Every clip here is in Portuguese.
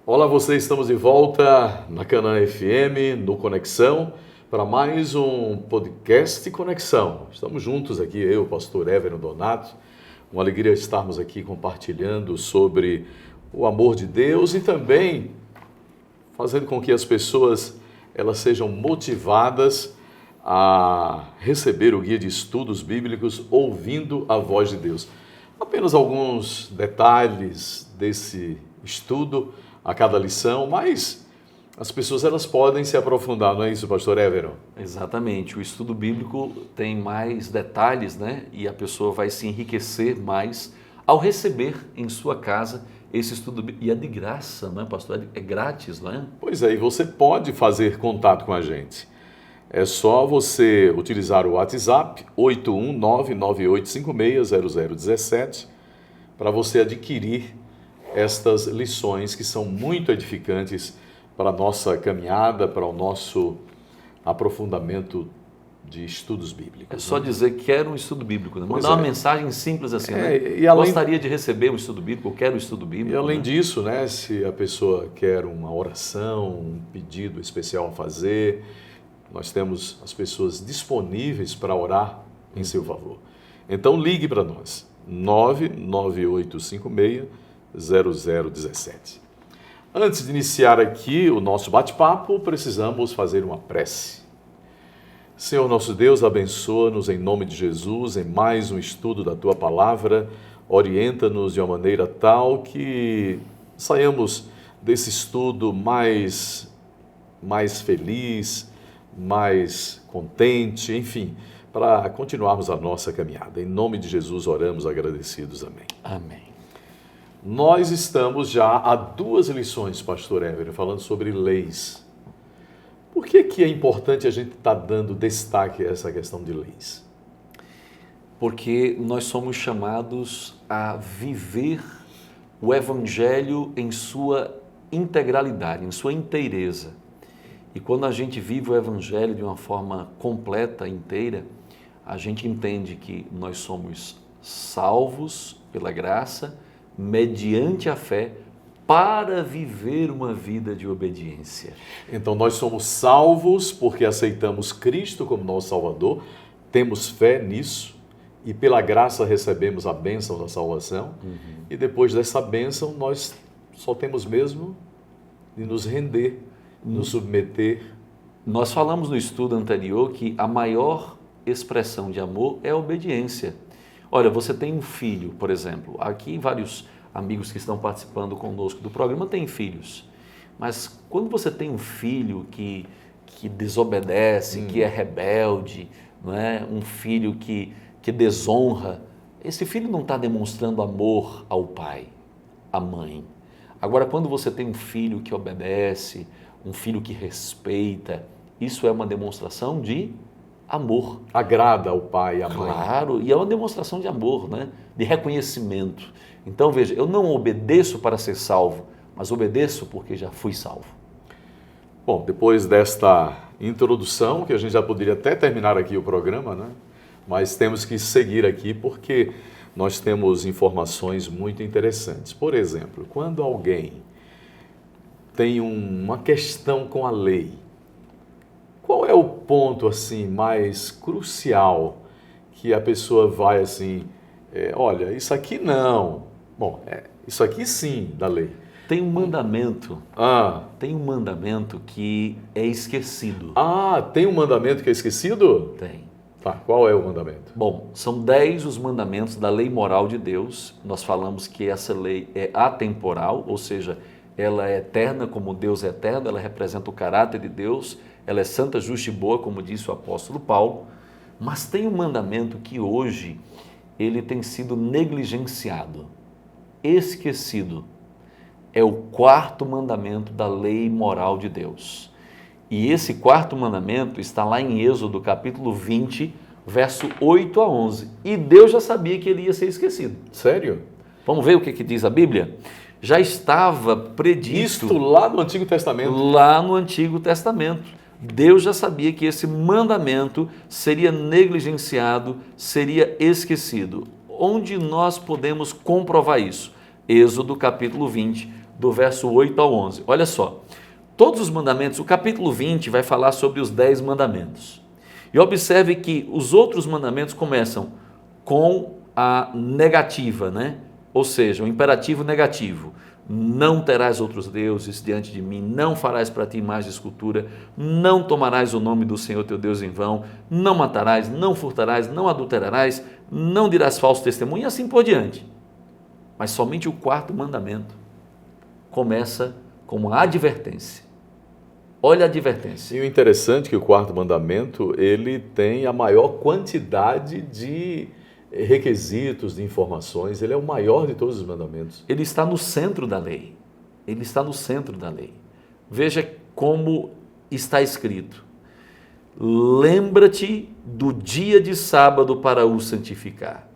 Olá, vocês, estamos de volta na Canaã FM, no Conexão, para mais um podcast Conexão. Estamos juntos aqui, eu, o pastor Évero Donato. Uma alegria estarmos aqui compartilhando sobre o amor de Deus e também fazendo com que as pessoas elas sejam motivadas a receber o guia de estudos bíblicos ouvindo a voz de Deus. Apenas alguns detalhes desse estudo a cada lição, mas as pessoas elas podem se aprofundar, não é isso, pastor Évero? Exatamente, o estudo bíblico tem mais detalhes, né? E a pessoa vai se enriquecer mais ao receber em sua casa esse estudo bíblico. E é de graça, não é, pastor? É grátis, não é? Pois é, e você pode fazer contato com a gente. É só você utilizar o WhatsApp 81998560017 para você adquirir estas lições que são muito edificantes para a nossa caminhada, para o nosso aprofundamento de estudos bíblicos. É só dizer que quero um estudo bíblico, né? Mandar uma mensagem simples assim, né? E além... Gostaria de receber um estudo bíblico, eu quero um estudo bíblico. E além disso, né, se a pessoa quer uma oração, um pedido especial a fazer, nós temos as pessoas disponíveis para orar em seu favor. Então ligue para nós, 998560017. Antes de iniciar aqui o nosso bate-papo, precisamos fazer uma prece. Senhor nosso Deus, abençoa-nos em nome de Jesus em mais um estudo da Tua Palavra, orienta-nos de uma maneira tal que saiamos desse estudo mais feliz, mais contente, enfim, para continuarmos a nossa caminhada. Em nome de Jesus oramos agradecidos. Amém. Amém. Nós estamos já há 2 lições, pastor Évero, falando sobre leis. Por que é importante a gente estar dando destaque a essa questão de leis? Porque nós somos chamados a viver o Evangelho em sua integralidade, em sua inteireza. E quando a gente vive o Evangelho de uma forma completa, inteira, a gente entende que nós somos salvos pela graça, mediante a fé, para viver uma vida de obediência. Então nós somos salvos porque aceitamos Cristo como nosso Salvador, temos fé nisso e pela graça recebemos a bênção da salvação. E depois dessa bênção nós só temos mesmo de nos render, nos submeter. Nós falamos no estudo anterior que a maior expressão de amor é a obediência. Olha, você tem um filho, por exemplo, aqui vários amigos que estão participando conosco do programa têm filhos, mas quando você tem um filho que desobedece, que é rebelde, não é? Um filho que desonra, esse filho não está demonstrando amor ao pai, à mãe. Agora, quando você tem um filho que obedece, um filho que respeita, isso é uma demonstração de amor. Agrada ao pai e à mãe. Claro, e é uma demonstração de amor, né? De reconhecimento. Então, veja, eu não obedeço para ser salvo, mas obedeço porque já fui salvo. Bom, depois desta introdução, que a gente já poderia até terminar aqui o programa, né? Mas temos que seguir aqui porque nós temos informações muito interessantes. Por exemplo, quando alguém tem uma questão com a lei, qual é o ponto assim mais crucial que a pessoa vai assim, olha, isso aqui não, bom, isso aqui sim da lei. Tem um mandamento, tem um mandamento que é esquecido. Tem um mandamento que é esquecido? Tem. Tá, qual é o mandamento? Bom, são 10 os mandamentos da lei moral de Deus. Nós falamos que essa lei é atemporal, ou seja, ela é eterna como Deus é eterno, ela representa o caráter de Deus, ela é santa, justa e boa, como disse o apóstolo Paulo, mas tem um mandamento que hoje ele tem sido negligenciado, esquecido. É o 4º mandamento da lei moral de Deus. E esse 4º mandamento está lá em Êxodo, capítulo 20, verso 8 a 11. E Deus já sabia que ele ia ser esquecido. Sério? Vamos ver o que diz a Bíblia? Já estava predito. Isto lá no Antigo Testamento? Lá no Antigo Testamento. Deus já sabia que esse mandamento seria negligenciado, seria esquecido. Onde nós podemos comprovar isso? Êxodo capítulo 20, do verso 8 ao 11. Olha só, todos os mandamentos, o capítulo 20 vai falar sobre os 10 mandamentos. E observe que os outros mandamentos começam com a negativa, né? Ou seja, o imperativo negativo. Não terás outros deuses diante de mim, não farás para ti imagem de escultura, não tomarás o nome do Senhor teu Deus em vão, não matarás, não furtarás, não adulterarás, não dirás falso testemunho e assim por diante. Mas somente o 4º mandamento começa com uma advertência. Olha a advertência. E o interessante é que o 4º mandamento, ele tem a maior quantidade de requisitos, de informações, ele é o maior de todos os mandamentos. Ele está no centro da lei. Ele está no centro da lei. Veja como está escrito. Lembra-te do dia de sábado para o santificar.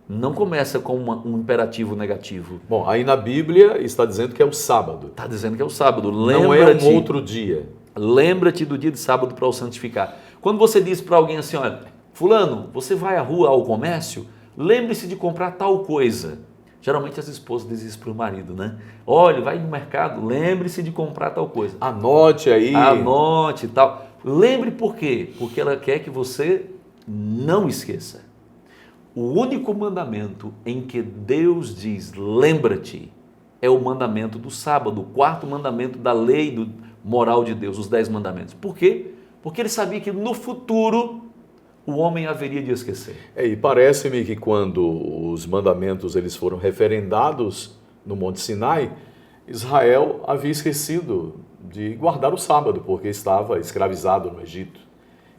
Não começa com um imperativo negativo. Bom, aí na Bíblia está dizendo que é o sábado. Está dizendo que é o sábado. Não é um outro dia. Lembra-te do dia de sábado para o santificar. Quando você diz para alguém assim, olha, fulano, você vai à rua, ao comércio, lembre-se de comprar tal coisa. Geralmente as esposas dizem isso para o marido, né? Olha, vai no mercado, lembre-se de comprar tal coisa. Anote aí. Anote e tal. Lembre por quê? Porque ela quer que você não esqueça. O único mandamento em que Deus diz lembra-te é o mandamento do sábado, o 4º mandamento da lei moral de Deus, os 10 mandamentos. Por quê? Porque ele sabia que no futuro o homem haveria de esquecer. E parece-me que quando os mandamentos eles foram referendados no Monte Sinai, Israel havia esquecido de guardar o sábado, porque estava escravizado no Egito.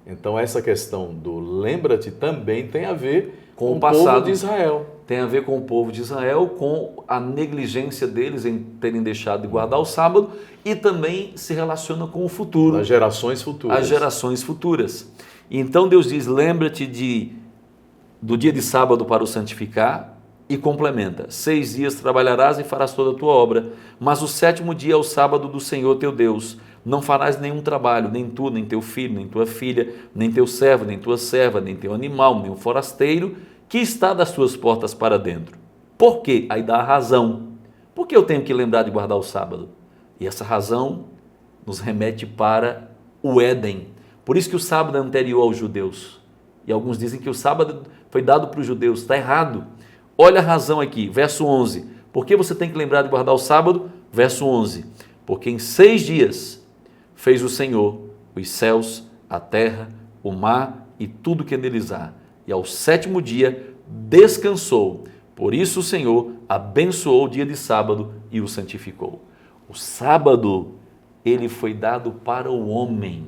Então essa questão do lembra-te também tem a ver com o passado povo de Israel. Tem a ver com o povo de Israel, com a negligência deles em terem deixado de guardar o sábado e também se relaciona com o futuro. As gerações futuras. As gerações futuras. Então Deus diz, lembra-te do dia de sábado para o santificar e complementa. 6 dias trabalharás e farás toda a tua obra, mas o 7º dia é o sábado do Senhor teu Deus. Não farás nenhum trabalho, nem tu, nem teu filho, nem tua filha, nem teu servo, nem tua serva, nem teu animal, nem o forasteiro, que está das tuas portas para dentro. Por quê? Aí dá a razão. Por que eu tenho que lembrar de guardar o sábado? E essa razão nos remete para o Éden. Por isso que o sábado é anterior aos judeus. E alguns dizem que o sábado foi dado para os judeus. Está errado. Olha a razão aqui, verso 11. Por que você tem que lembrar de guardar o sábado? Verso 11. Porque em 6 dias fez o Senhor os céus, a terra, o mar e tudo que neles há. E ao 7º dia descansou. Por isso o Senhor abençoou o dia de sábado e o santificou. O sábado, ele foi dado para o homem,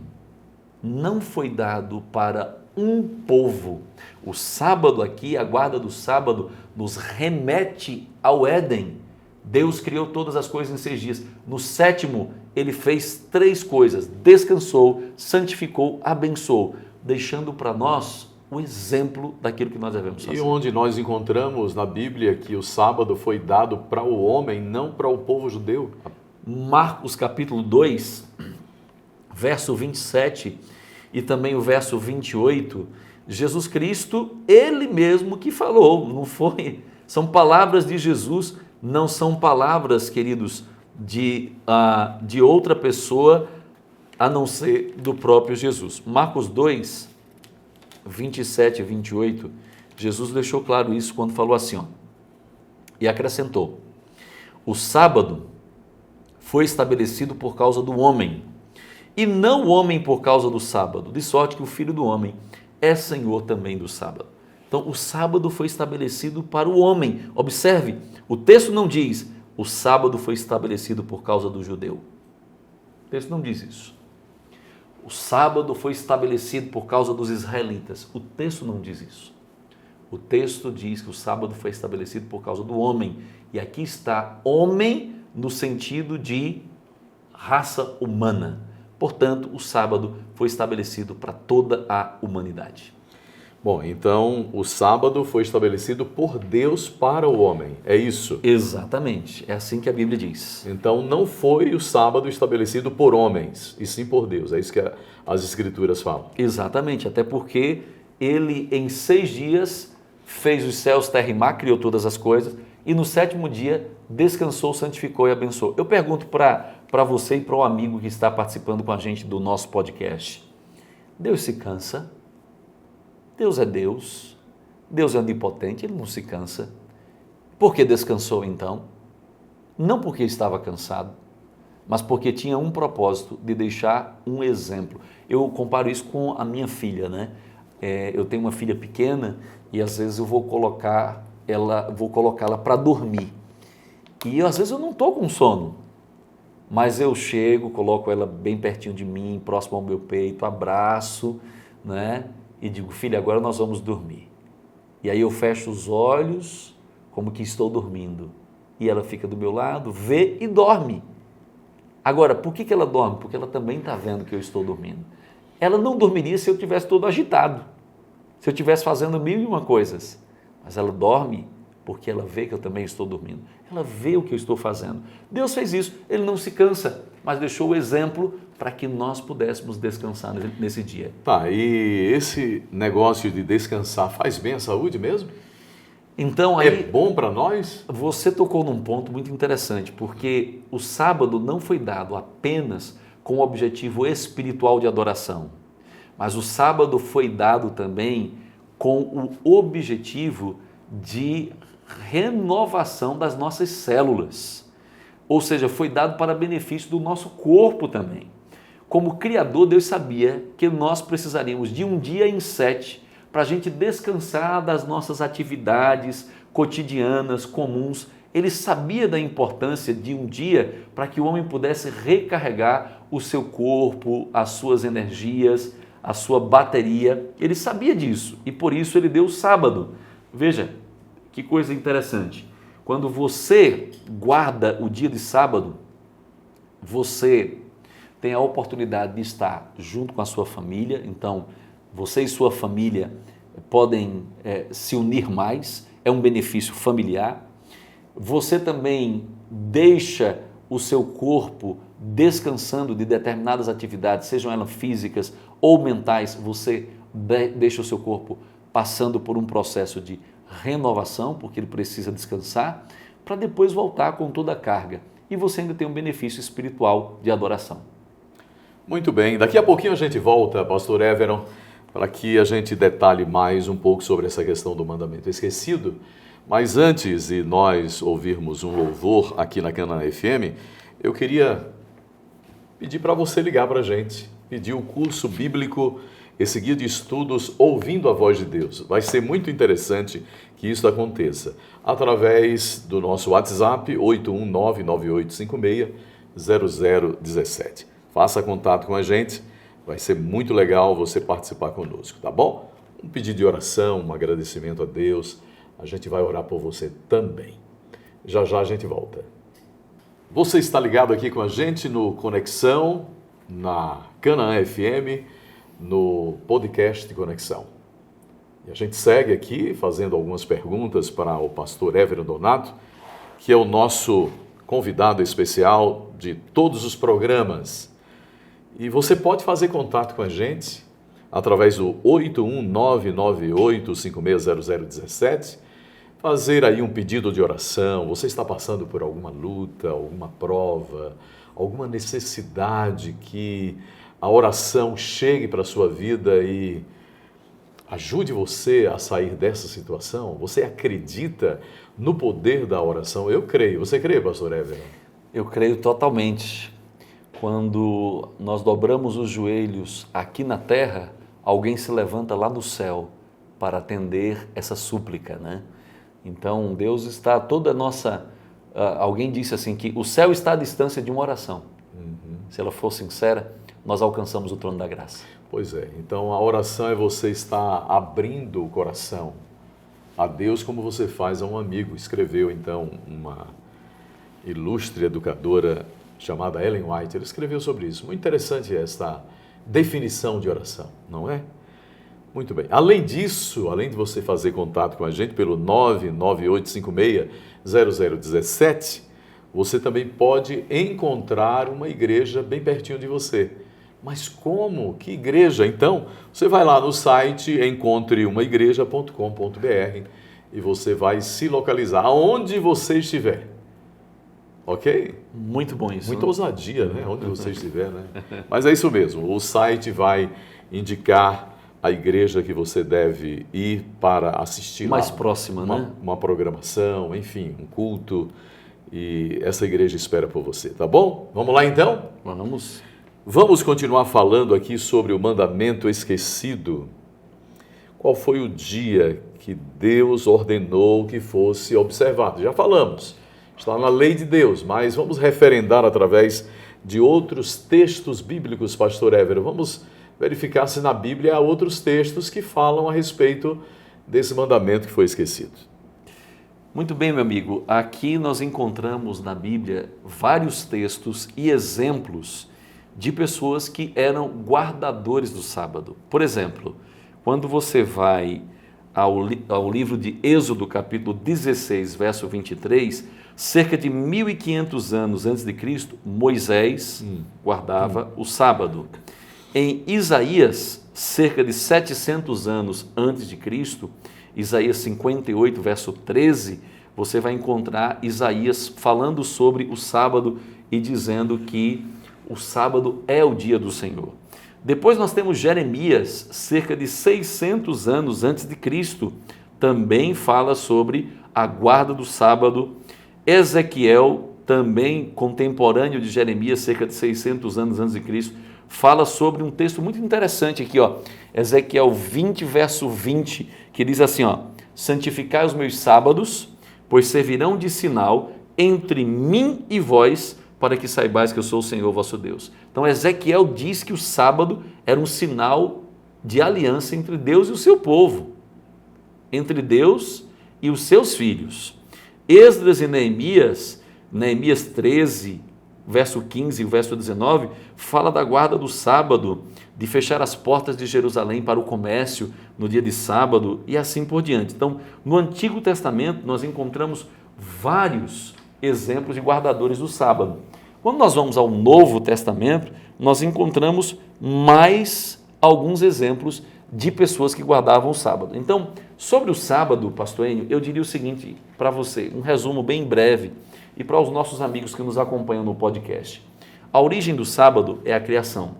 não foi dado para um povo. O sábado aqui, a guarda do sábado, nos remete ao Éden. Deus criou todas as coisas em 6 dias. No 7º, ele fez 3 coisas: descansou, santificou, abençoou, deixando para nós o exemplo daquilo que nós devemos fazer. E onde nós encontramos na Bíblia que o sábado foi dado para o homem, não para o povo judeu? Marcos capítulo 2, verso 27 e também o verso 28, Jesus Cristo, ele mesmo que falou, não foi? São palavras de Jesus, não são palavras, queridos, de outra pessoa, a não ser do próprio Jesus. Marcos 2, 27 e 28, Jesus deixou claro isso quando falou assim, ó, e acrescentou: o sábado foi estabelecido por causa do homem, e não o homem por causa do sábado, de sorte que o Filho do Homem é Senhor também do sábado. Então, o sábado foi estabelecido para o homem. Observe, o texto não diz, o sábado foi estabelecido por causa do judeu. O texto não diz isso. O sábado foi estabelecido por causa dos israelitas. O texto não diz isso. O texto diz que o sábado foi estabelecido por causa do homem. E aqui está homem no sentido de raça humana. Portanto, o sábado foi estabelecido para toda a humanidade. Bom, então o sábado foi estabelecido por Deus para o homem, é isso? Exatamente, é assim que a Bíblia diz. Então não foi o sábado estabelecido por homens, e sim por Deus, é isso que as Escrituras falam. Exatamente, até porque ele em 6 dias fez os céus, terra e mar, criou todas as coisas, e no sétimo dia descansou, santificou e abençoou. Eu pergunto para você e para o amigo que está participando com a gente do nosso podcast: Deus se cansa? Deus é Deus, Deus é onipotente, Ele não se cansa. Por que descansou então? Não porque estava cansado, mas porque tinha um propósito de deixar um exemplo. Eu comparo isso com a minha filha, né? Eu tenho uma filha pequena e às vezes eu vou colocá-la para dormir. E às vezes eu não estou com sono, mas eu chego, coloco ela bem pertinho de mim, próximo ao meu peito, abraço, né? E digo: filha, agora nós vamos dormir. E aí eu fecho os olhos como que estou dormindo. E ela fica do meu lado, vê e dorme. Agora, por que ela dorme? Porque ela também está vendo que eu estou dormindo. Ela não dormiria se eu estivesse todo agitado, se eu estivesse fazendo mil e uma coisas. Mas ela dorme porque ela vê que eu também estou dormindo. Ela vê o que eu estou fazendo. Deus fez isso, Ele não se cansa, mas deixou o exemplo para que nós pudéssemos descansar nesse dia. Tá, e esse negócio de descansar faz bem à saúde mesmo? Então, aí, é bom para nós? Você tocou num ponto muito interessante, porque o sábado não foi dado apenas com o objetivo espiritual de adoração, mas o sábado foi dado também com o objetivo de renovação das nossas células. Ou seja, foi dado para benefício do nosso corpo também. Como Criador, Deus sabia que nós precisaríamos de um dia em 7 para a gente descansar das nossas atividades cotidianas, comuns. Ele sabia da importância de um dia para que o homem pudesse recarregar o seu corpo, as suas energias, a sua bateria. Ele sabia disso e por isso ele deu o sábado. Veja, que coisa interessante. Quando você guarda o dia de sábado, você tem a oportunidade de estar junto com a sua família. Então, você e sua família podem se unir mais, é um benefício familiar. Você também deixa o seu corpo descansando de determinadas atividades, sejam elas físicas ou mentais. Você deixa o seu corpo passando por um processo de renovação, porque ele precisa descansar, para depois voltar com toda a carga. E você ainda tem um benefício espiritual de adoração. Muito bem, daqui a pouquinho a gente volta, pastor Everon, para que a gente detalhe mais um pouco sobre essa questão do mandamento esquecido. Mas antes de nós ouvirmos um louvor aqui na Canaã FM, eu queria pedir para você ligar para a gente, pedir o curso bíblico, esse guia de estudos Ouvindo a Voz de Deus. Vai ser muito interessante que isso aconteça através do nosso WhatsApp 81998560017. Faça contato com a gente, vai ser muito legal você participar conosco, tá bom? Um pedido de oração, um agradecimento a Deus, a gente vai orar por você também. Já já a gente volta. Você está ligado aqui com a gente no Conexão, na Canaã FM, no podcast de Conexão. E a gente segue aqui fazendo algumas perguntas para o pastor Everon Donato, que é o nosso convidado especial de todos os programas. E você pode fazer contato com a gente através do 81998560017, fazer aí um pedido de oração. Você está passando por alguma luta, alguma prova, alguma necessidade que a oração chegue para a sua vida e ajude você a sair dessa situação? Você acredita no poder da oração? Eu creio. Você crê, pastor Everon? Eu creio totalmente. Quando nós dobramos os joelhos aqui na terra, alguém se levanta lá no céu para atender essa súplica, né? Então, Deus está toda a nossa... alguém disse assim que o céu está à distância de uma oração. Se ela for sincera, nós alcançamos o trono da graça. Pois é, então a oração é você estar abrindo o coração a Deus como você faz a um amigo. Escreveu então uma ilustre educadora chamada Ellen White, ela escreveu sobre isso. Muito interessante esta definição de oração, não é? Muito bem. Além disso, além de você fazer contato com a gente pelo 998560017, você também pode encontrar uma igreja bem pertinho de você. Mas como? Que igreja? Então, você vai lá no site encontreumaigreja.com.br e você vai se localizar aonde você estiver. Ok? Muito bom isso. Muita ousadia, né? Onde você estiver, né? Mas é isso mesmo. O site vai indicar a igreja que você deve ir para assistir mais lá, próxima, né? Uma programação, enfim, um culto. E essa igreja espera por você, tá bom? Vamos lá então? Vamos. Vamos continuar falando aqui sobre o mandamento esquecido. Qual foi o dia que Deus ordenou que fosse observado? Já falamos, está na lei de Deus, mas vamos referendar através de outros textos bíblicos, pastor Évero. Vamos verificar se na Bíblia há outros textos que falam a respeito desse mandamento que foi esquecido. Muito bem, meu amigo. Aqui nós encontramos na Bíblia vários textos e exemplos de pessoas que eram guardadores do sábado. Por exemplo, quando você vai ao livro de Êxodo, capítulo 16, verso 23, cerca de 1.500 anos antes de Cristo, Moisés guardava o sábado. Em Isaías, cerca de 700 anos antes de Cristo, Isaías 58, verso 13, você vai encontrar Isaías falando sobre o sábado e dizendo que o sábado é o dia do Senhor. Depois nós temos Jeremias, cerca de 600 anos antes de Cristo, também fala sobre a guarda do sábado. Ezequiel, também contemporâneo de Jeremias, cerca de 600 anos antes de Cristo, fala sobre um texto muito interessante aqui, ó, Ezequiel 20, verso 20, que diz assim, ó, santificai os meus sábados, pois servirão de sinal entre mim e vós, para que saibais que eu sou o Senhor vosso Deus. Então Ezequiel diz que o sábado era um sinal de aliança entre Deus e o seu povo, entre Deus e os seus filhos. Esdras e Neemias, Neemias 13, verso 15 e verso 19, fala da guarda do sábado, de fechar as portas de Jerusalém para o comércio no dia de sábado e assim por diante. Então, no Antigo Testamento, nós encontramos vários exemplos de guardadores do sábado. Quando nós vamos ao Novo Testamento, nós encontramos mais alguns exemplos de pessoas que guardavam o sábado. Então, sobre o sábado, pastor Enio, eu diria o seguinte para você, um resumo bem breve, e para os nossos amigos que nos acompanham no podcast. A origem do sábado é a criação.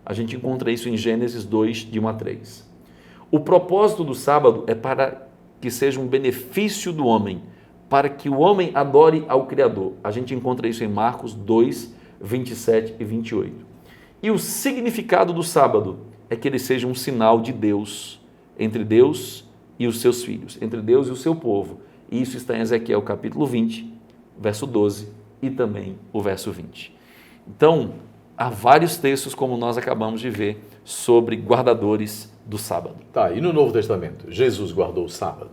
A gente encontra isso em Gênesis 2, de 1 a 3. O propósito do sábado é para que seja um benefício do homem, para que o homem adore ao Criador. A gente encontra isso em Marcos 2, 27 e 28. E o significado do sábado é que ele seja um sinal de Deus, entre Deus e os seus filhos, entre Deus e o seu povo. E isso está em Ezequiel capítulo 20, verso 12 e também o verso 20. Então, há vários textos, como nós acabamos de ver, sobre guardadores do sábado. Tá, e no Novo Testamento, Jesus guardou o sábado?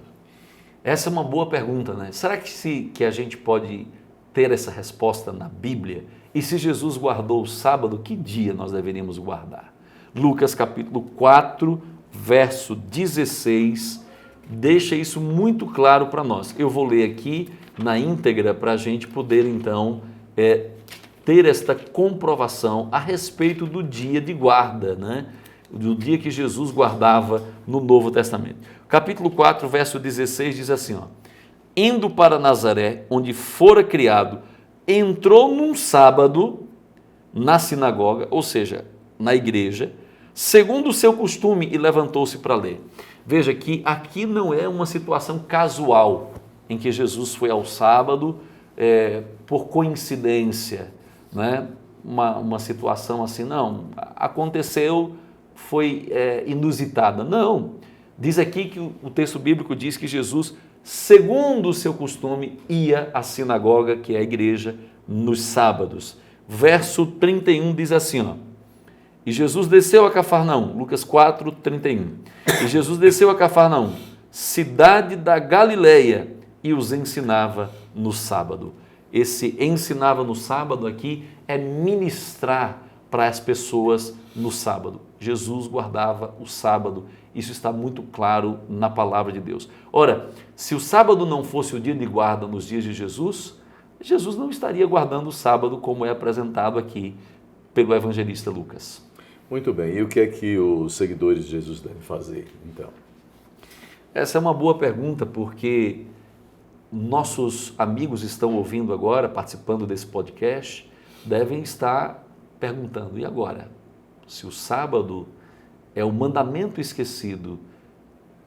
Essa é uma boa pergunta, né? Será que a gente pode ter essa resposta na Bíblia? E se Jesus guardou o sábado, que dia nós deveríamos guardar? Lucas capítulo 4, verso 16, deixa isso muito claro para nós. Eu vou ler aqui na íntegra para a gente poder então ter esta comprovação a respeito do dia de guarda, né? Do dia que Jesus guardava no Novo Testamento. Capítulo 4, verso 16 diz assim, ó, indo para Nazaré, onde fora criado, entrou num sábado na sinagoga, ou seja, na igreja, segundo o seu costume, e levantou-se para ler. Veja que aqui não é uma situação casual, em que Jesus foi ao sábado por coincidência, né? Uma situação assim, não, aconteceu, foi inusitada. Não, diz aqui que o texto bíblico diz que Jesus, segundo o seu costume, ia à sinagoga, que é a igreja, nos sábados. Verso 31 diz assim, ó, e Jesus desceu a Cafarnaum, Lucas 4, 31, e Jesus desceu a Cafarnaum, cidade da Galileia, e os ensinava no sábado. Esse ensinava no sábado aqui é ministrar para as pessoas no sábado. Jesus guardava o sábado, isso está muito claro na palavra de Deus. Ora, se o sábado não fosse o dia de guarda nos dias de Jesus, Jesus não estaria guardando o sábado como é apresentado aqui pelo evangelista Lucas. Muito bem, e o que é que os seguidores de Jesus devem fazer, então? Essa é uma boa pergunta, porque nossos amigos estão ouvindo agora, participando desse podcast, devem estar perguntando, e agora? Se o sábado é o mandamento esquecido,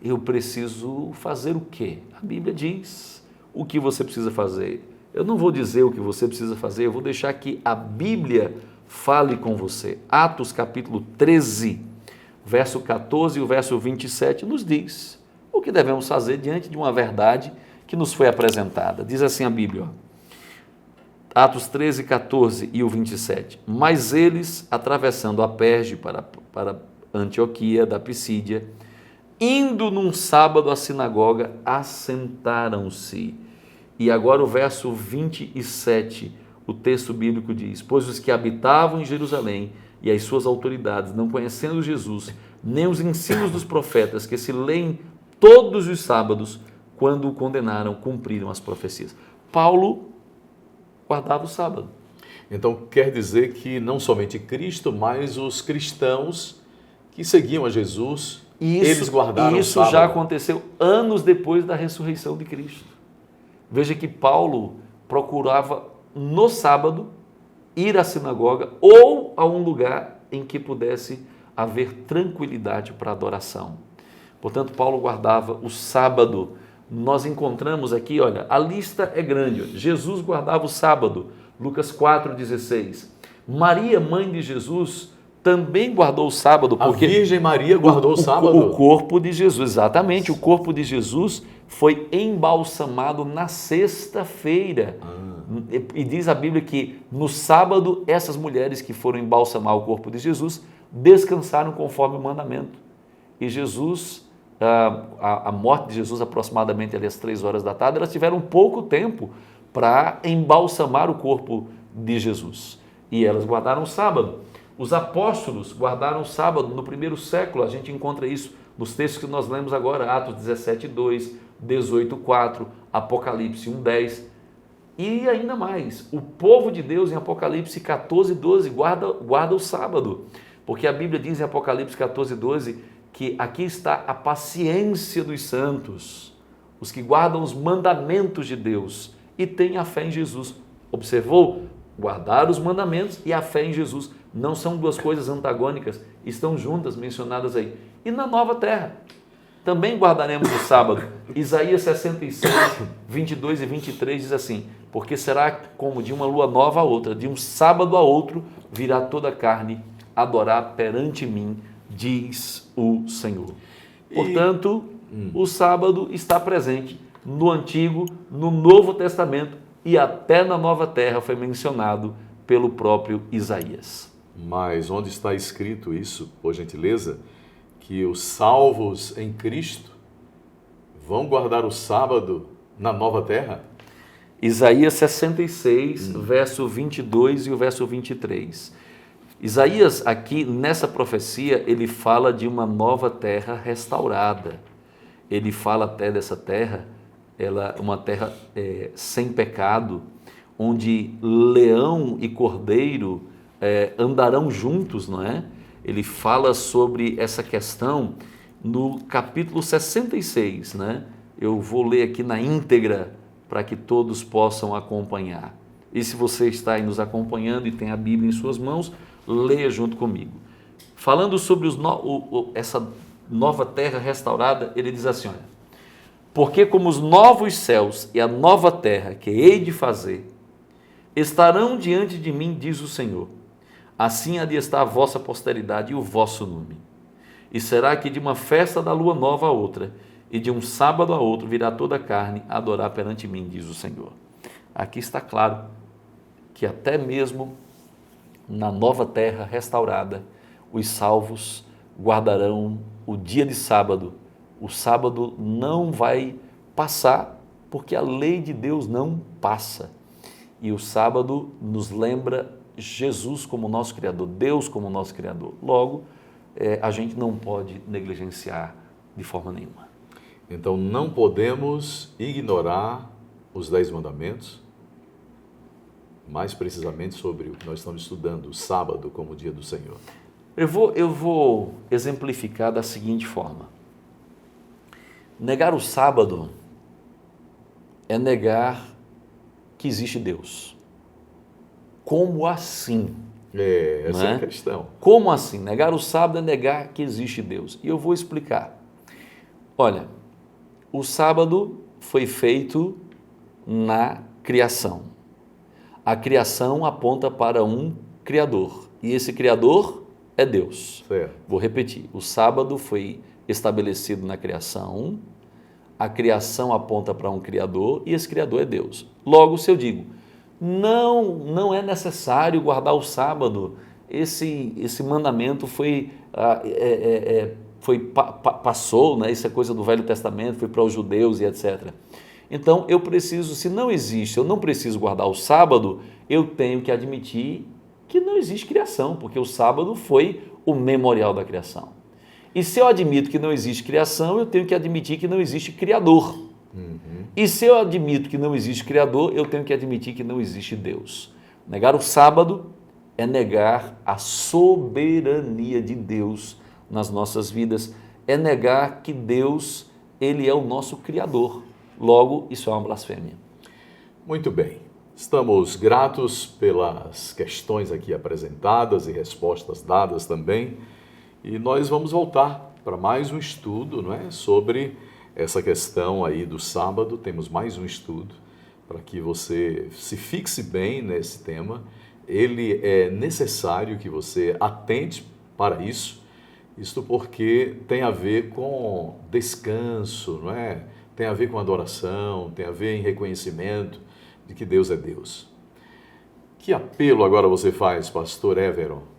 eu preciso fazer o quê? A Bíblia diz o que você precisa fazer. Eu não vou dizer o que você precisa fazer, eu vou deixar que a Bíblia fale com você. Atos capítulo 13, verso 14 e o verso 27 nos diz o que devemos fazer diante de uma verdade que nos foi apresentada. Diz assim a Bíblia, Atos 13, 14 e o 27. Mas eles, atravessando a Perge para Antioquia da Pisídia, indo num sábado à sinagoga, assentaram-se. E agora o verso 27, o texto bíblico diz, pois os que habitavam em Jerusalém e as suas autoridades, não conhecendo Jesus, nem os ensinos dos profetas, que se leem todos os sábados, quando o condenaram, cumpriram as profecias. Paulo guardava o sábado. Então quer dizer que não somente Cristo, mas os cristãos que seguiam a Jesus, eles guardaram o sábado. Isso já aconteceu anos depois da ressurreição de Cristo. Veja que Paulo procurava no sábado ir à sinagoga ou a um lugar em que pudesse haver tranquilidade para adoração. Portanto, Paulo guardava o sábado. Nós encontramos aqui, olha, a lista é grande. Jesus guardava o sábado, Lucas 4,16. Maria, mãe de Jesus, também guardou o sábado. Porque a Virgem Maria guardou o sábado. O corpo de Jesus, exatamente, o corpo de Jesus foi embalsamado na sexta-feira. E diz a Bíblia que no sábado, essas mulheres que foram embalsamar o corpo de Jesus, descansaram conforme o mandamento. E Jesus, a morte de Jesus aproximadamente ali às 3 horas da tarde, elas tiveram pouco tempo para embalsamar o corpo de Jesus. E elas guardaram o sábado. Os apóstolos guardaram o sábado no primeiro século, a gente encontra isso nos textos que nós lemos agora, Atos 17:2, 18:4, Apocalipse 1:10 e ainda mais, o povo de Deus em Apocalipse 14:12 guarda o sábado, porque a Bíblia diz em Apocalipse 14:12 que aqui está a paciência dos santos, os que guardam os mandamentos de Deus e têm a fé em Jesus. Observou? Guardar os mandamentos e a fé em Jesus não são duas coisas antagônicas, estão juntas, mencionadas aí. E na nova terra, também guardaremos o sábado. Isaías 66, 22 e 23 diz assim, porque será como de uma lua nova a outra, de um sábado a outro, virá toda a carne adorar perante mim, diz o Senhor. Portanto, o sábado está presente no Antigo, no Novo Testamento e até na nova terra foi mencionado pelo próprio Isaías. Mas onde está escrito isso, por gentileza, que os salvos em Cristo vão guardar o sábado na nova terra? Isaías 66, verso 22 e o verso 23. Isaías aqui, nessa profecia, ele fala de uma nova terra restaurada. Ele fala até dessa terra, ela uma terra sem pecado, onde leão e cordeiro andarão juntos, não é? Ele fala sobre essa questão no capítulo 66, né? Eu vou ler aqui na íntegra para que todos possam acompanhar. E se você está aí nos acompanhando e tem a Bíblia em suas mãos, leia junto comigo. Falando sobre essa nova terra restaurada, ele diz assim, olha, porque como os novos céus e a nova terra que hei de fazer estarão diante de mim, diz o Senhor, assim há de estar a vossa posteridade e o vosso nome. E será que de uma festa da lua nova a outra, e de um sábado a outro, virá toda a carne a adorar perante mim, diz o Senhor. Aqui está claro que até mesmo na nova terra restaurada, os salvos guardarão o dia de sábado. O sábado não vai passar, porque a lei de Deus não passa. E o sábado nos lembra Jesus como nosso Criador, Deus como nosso Criador. Logo, a gente não pode negligenciar de forma nenhuma. Então, não podemos ignorar os 10 mandamentos, mais precisamente sobre o que nós estamos estudando, o sábado como o dia do Senhor. Eu vou exemplificar da seguinte forma. Negar o sábado é negar que existe Deus. Como assim? Essa é a questão. Como assim? Negar o sábado é negar que existe Deus. E eu vou explicar. Olha, o sábado foi feito na criação. A criação aponta para um Criador. E esse Criador é Deus. Certo. Vou repetir. O sábado foi estabelecido na criação. A criação aponta para um Criador e esse Criador é Deus. Logo, se eu digo, não é necessário guardar o sábado, esse mandamento passou, né? Isso é coisa do Velho Testamento, foi para os judeus e etc. Então, eu não preciso guardar o sábado, eu tenho que admitir que não existe criação, porque o sábado foi o memorial da criação. E se eu admito que não existe criação, eu tenho que admitir que não existe Criador. E se eu admito que não existe Criador, eu tenho que admitir que não existe Deus. Negar o sábado é negar a soberania de Deus nas nossas vidas, é negar que Deus, Ele é o nosso Criador. Logo, isso é uma blasfêmia. Muito bem. Estamos gratos pelas questões aqui apresentadas e respostas dadas também. E nós vamos voltar para mais um estudo, não é? Sobre essa questão aí do sábado. Temos mais um estudo para que você se fixe bem nesse tema. Ele é necessário que você atente para isso. Isto porque tem a ver com descanso, não é? Tem a ver com adoração, tem a ver em reconhecimento de que Deus é Deus. Que apelo agora você faz, pastor Évero?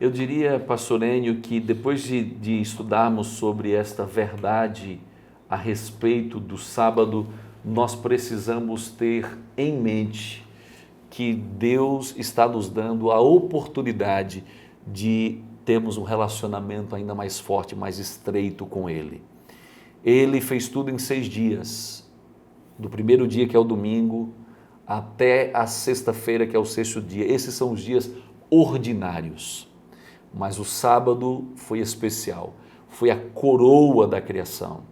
Eu diria, pastor Enio, que depois de estudarmos sobre esta verdade a respeito do sábado, nós precisamos ter em mente que Deus está nos dando a oportunidade de termos um relacionamento ainda mais forte, mais estreito com Ele. Ele fez tudo em 6 dias, do primeiro dia, que é o domingo, até a sexta-feira, que é o 6º dia. Esses são os dias ordinários. Mas o sábado foi especial, foi a coroa da criação.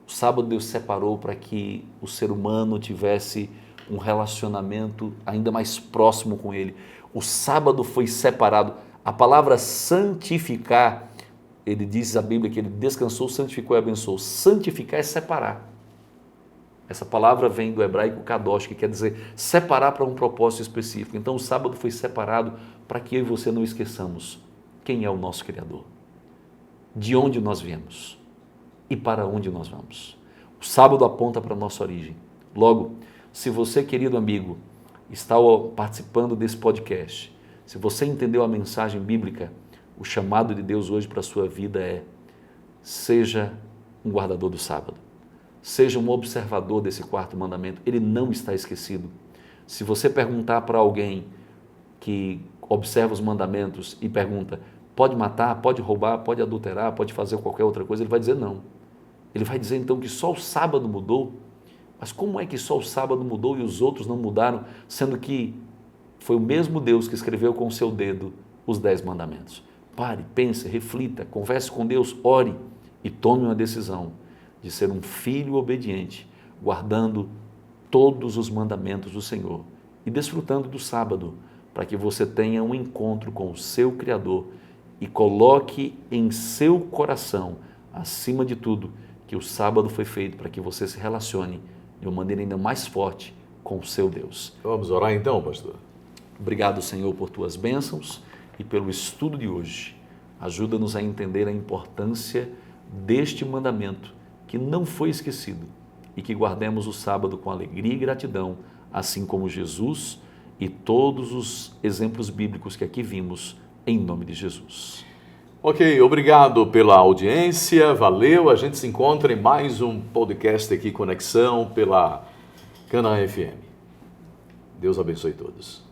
O sábado Deus separou para que o ser humano tivesse um relacionamento ainda mais próximo com Ele. O sábado foi separado. A palavra santificar, ele diz a Bíblia que ele descansou, santificou e abençoou. Santificar é separar. Essa palavra vem do hebraico kadosh, que quer dizer separar para um propósito específico. Então o sábado foi separado para que eu e você não esqueçamos quem é o nosso Criador, de onde nós viemos e para onde nós vamos. O sábado aponta para a nossa origem. Logo, se você, querido amigo, está participando desse podcast, se você entendeu a mensagem bíblica, o chamado de Deus hoje para a sua vida é: seja um guardador do sábado, seja um observador desse 4º mandamento, ele não está esquecido. Se você perguntar para alguém que observa os mandamentos e pergunta: pode matar, pode roubar, pode adulterar, pode fazer qualquer outra coisa, ele vai dizer não. Ele vai dizer então que só o sábado mudou. Mas como é que só o sábado mudou e os outros não mudaram, sendo que foi o mesmo Deus que escreveu com o seu dedo os 10 mandamentos? Pare, pense, reflita, converse com Deus, ore e tome uma decisão de ser um filho obediente, guardando todos os mandamentos do Senhor e desfrutando do sábado, para que você tenha um encontro com o seu Criador e coloque em seu coração, acima de tudo, que o sábado foi feito para que você se relacione de uma maneira ainda mais forte com o seu Deus. Vamos orar então, pastor? Obrigado, Senhor, por tuas bênçãos e pelo estudo de hoje. Ajuda-nos a entender a importância deste mandamento que não foi esquecido e que guardemos o sábado com alegria e gratidão, assim como Jesus e todos os exemplos bíblicos que aqui vimos, em nome de Jesus. Ok, obrigado pela audiência, valeu, a gente se encontra em mais um podcast aqui, Conexão, pela Canaã FM. Deus abençoe todos.